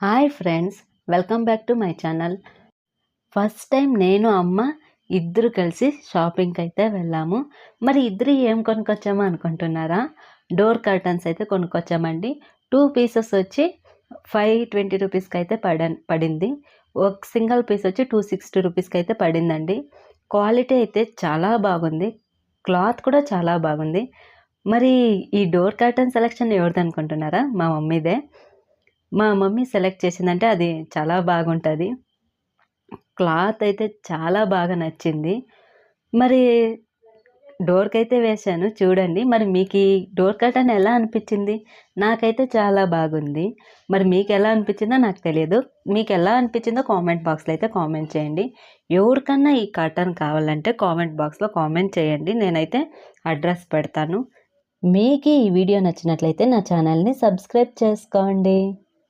Hi friends, welcome back to my channel. First time నేను అమ్మ ఇద్దరు కలిసి షాపింగ్కి అయితే వెళ్ళాము. మరి ఇద్దరు ఏం కొనుక్కొచ్చామో అనుకుంటున్నారా? డోర్ కర్టన్స్ అయితే కొనుక్కొచ్చామండి. 2 పీసెస్ వచ్చి 520 రూపీస్కి అయితే పడింది. ఒక సింగిల్ పీస్ వచ్చి 260 రూపీస్కి అయితే పడిందండి. క్వాలిటీ అయితే చాలా బాగుంది, క్లాత్ కూడా చాలా బాగుంది. మరి ఈ డోర్ కర్టన్ సెలెక్షన్ ఎవరిది అనుకుంటున్నారా? మా మమ్మీదే. మా మమ్మీ సెలెక్ట్ చేసిందంటే అది చాలా బాగుంటుంది. క్లాత్ అయితే చాలా బాగా నచ్చింది. మరి డోర్కైతే వేశాను చూడండి. మరి మీకు ఈ డోర్ కర్టన్ ఎలా అనిపించింది? నాకైతే చాలా బాగుంది. మరి మీకు ఎలా అనిపించిందో నాకు తెలియదు. మీకు ఎలా అనిపించిందో కామెంట్ బాక్స్లో అయితే కామెంట్ చేయండి. ఎవరికన్నా ఈ కర్టన్ కావాలంటే కామెంట్ బాక్స్లో కామెంట్ చేయండి. నేనైతే అడ్రస్ పెడతాను. మీకు ఈ వీడియో నచ్చినట్లయితే నా ఛానల్ని సబ్స్క్రైబ్ చేసుకోండి.